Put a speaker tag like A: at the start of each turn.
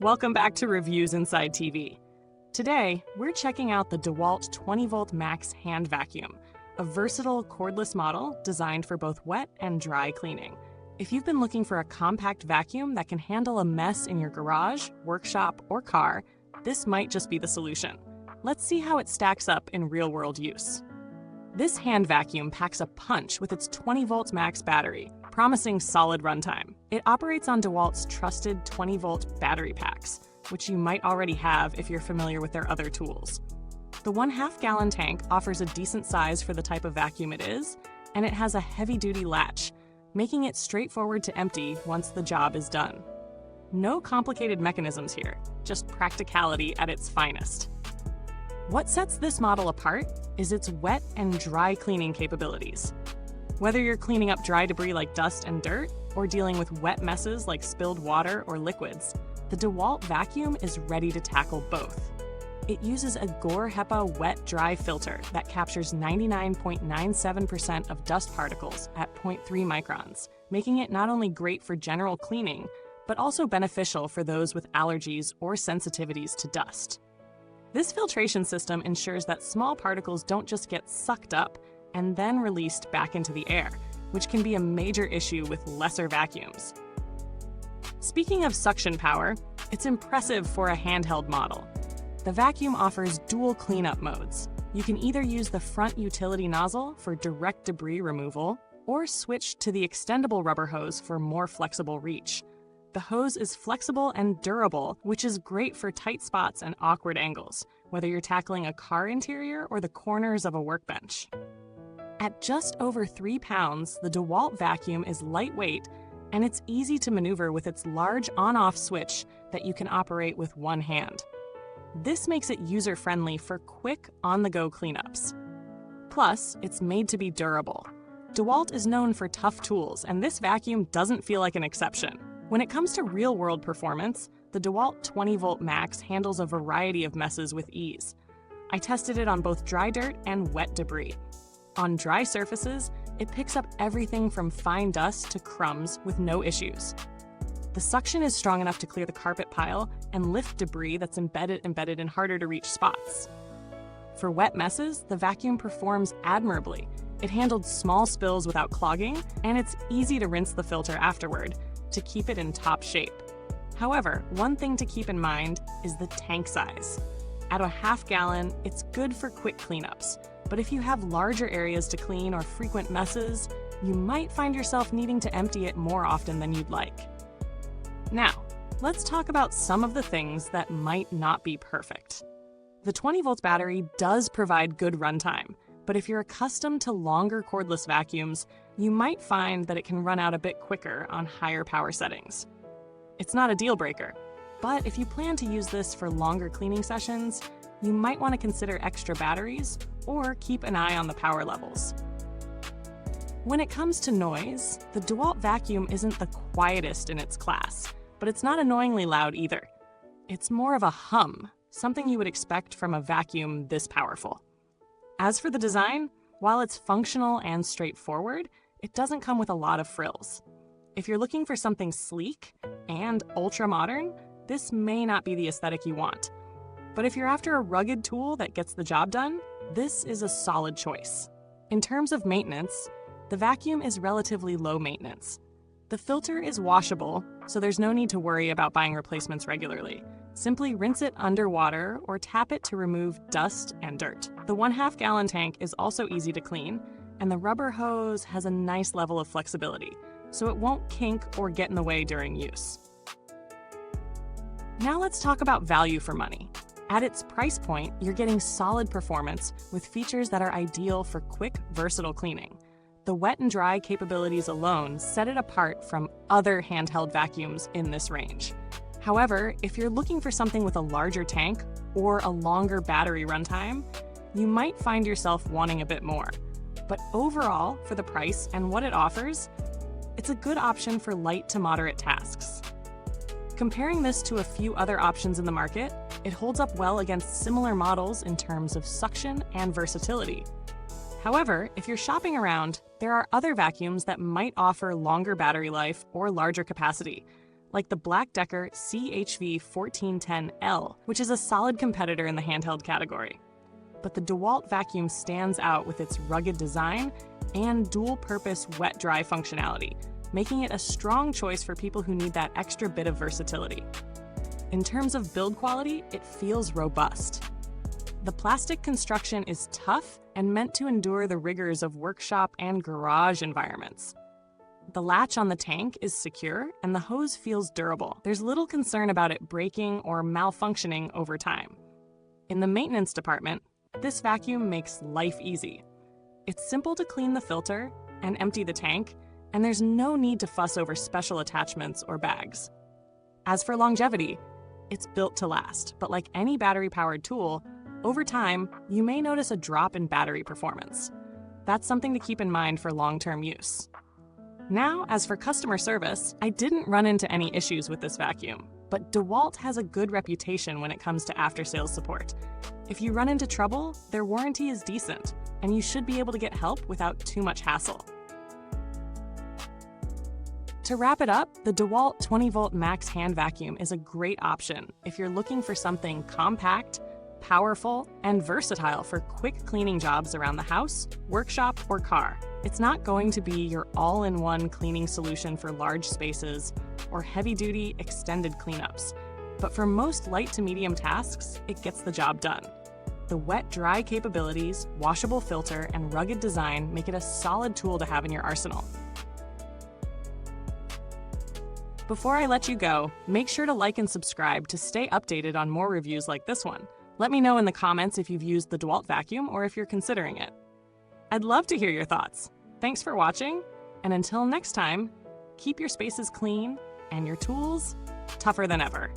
A: Welcome back to Reviewsinsidetv. Today, we're checking out the DEWALT 20V Max hand vacuum, a versatile cordless model designed for both wet and dry cleaning. If you've been looking for a compact vacuum that can handle a mess in your garage, workshop, or car, this might just be the solution. Let's see how it stacks up in real-world use. This hand vacuum packs a punch with its 20V max battery, promising solid runtime. It operates on DEWALT's trusted 20V battery packs, which you might already have if you're familiar with their other tools. The 1/2 gallon tank offers a decent size for the type of vacuum it is, and it has a heavy-duty latch, making it straightforward to empty once the job is done. No complicated mechanisms here, just practicality at its finest. What sets this model apart is its wet and dry cleaning capabilities. Whether you're cleaning up dry debris like dust and dirt, or dealing with wet messes like spilled water or liquids, the DEWALT vacuum is ready to tackle both. It uses a Gore HEPA wet-dry filter that captures 99.97% of dust particles at 0.3 microns, making it not only great for general cleaning, but also beneficial for those with allergies or sensitivities to dust. This filtration system ensures that small particles don't just get sucked up and then released back into the air, which can be a major issue with lesser vacuums. Speaking of suction power, it's impressive for a handheld model. The vacuum offers dual cleanup modes. You can either use the front utility nozzle for direct debris removal, or switch to the extendable rubber hose for more flexible reach. The hose is flexible and durable, which is great for tight spots and awkward angles, whether you're tackling a car interior or the corners of a workbench. At just over 3 pounds, the DEWALT vacuum is lightweight, and it's easy to maneuver with its large on-off switch that you can operate with one hand. This makes it user-friendly for quick, on-the-go cleanups. Plus, it's made to be durable. DEWALT is known for tough tools, and this vacuum doesn't feel like an exception. When it comes to real-world performance, the DEWALT 20V Max handles a variety of messes with ease. I tested it on both dry dirt and wet debris. On dry surfaces, it picks up everything from fine dust to crumbs with no issues. The suction is strong enough to clear the carpet pile and lift debris that's embedded in harder-to-reach spots. For wet messes, the vacuum performs admirably. It handled small spills without clogging, and it's easy to rinse the filter afterward to keep it in top shape. However, one thing to keep in mind is the tank size. At a 1/2 gallon, it's good for quick cleanups, but if you have larger areas to clean or frequent messes, you might find yourself needing to empty it more often than you'd like. Now, let's talk about some of the things that might not be perfect. The 20V battery does provide good runtime, but if you're accustomed to longer cordless vacuums, you might find that it can run out a bit quicker on higher power settings. It's not a deal breaker, but if you plan to use this for longer cleaning sessions, you might want to consider extra batteries or keep an eye on the power levels. When it comes to noise, the DEWALT vacuum isn't the quietest in its class, but it's not annoyingly loud either. It's more of a hum, something you would expect from a vacuum this powerful. As for the design, while it's functional and straightforward, it doesn't come with a lot of frills. If you're looking for something sleek and ultra-modern, this may not be the aesthetic you want. But if you're after a rugged tool that gets the job done, this is a solid choice. In terms of maintenance, the vacuum is relatively low maintenance. The filter is washable, so there's no need to worry about buying replacements regularly. Simply rinse it underwater or tap it to remove dust and dirt. The 1/2 gallon tank is also easy to clean, and the rubber hose has a nice level of flexibility, so it won't kink or get in the way during use. Now let's talk about value for money. At its price point, you're getting solid performance with features that are ideal for quick, versatile cleaning. The wet and dry capabilities alone set it apart from other handheld vacuums in this range. However, if you're looking for something with a larger tank or a longer battery runtime, you might find yourself wanting a bit more. But overall, for the price and what it offers, it's a good option for light to moderate tasks. Comparing this to a few other options in the market, it holds up well against similar models in terms of suction and versatility. However, if you're shopping around, there are other vacuums that might offer longer battery life or larger capacity, like the Black-Decker CHV 1410L, which is a solid competitor in the handheld category. But the DEWALT vacuum stands out with its rugged design and dual-purpose wet-dry functionality, making it a strong choice for people who need that extra bit of versatility. In terms of build quality, it feels robust. The plastic construction is tough and meant to endure the rigors of workshop and garage environments. The latch on the tank is secure and the hose feels durable. There's little concern about it breaking or malfunctioning over time. In the maintenance department, this vacuum makes life easy. It's simple to clean the filter and empty the tank, and there's no need to fuss over special attachments or bags. As for longevity, it's built to last, but like any battery-powered tool, over time, you may notice a drop in battery performance. That's something to keep in mind for long-term use. Now, as for customer service, I didn't run into any issues with this vacuum, but DEWALT has a good reputation when it comes to after-sales support. If you run into trouble, their warranty is decent, and you should be able to get help without too much hassle. To wrap it up, the DEWALT 20V Max hand vacuum is a great option if you're looking for something compact, powerful, and versatile for quick cleaning jobs around the house, workshop, or car. It's not going to be your all-in-one cleaning solution for large spaces or heavy-duty extended cleanups, but for most light to medium tasks, it gets the job done. The wet-dry capabilities, washable filter, and rugged design make it a solid tool to have in your arsenal. Before I let you go, make sure to like and subscribe to stay updated on more reviews like this one. Let me know in the comments if you've used the DEWALT vacuum or if you're considering it. I'd love to hear your thoughts. Thanks for watching, and until next time, keep your spaces clean and your tools tougher than ever.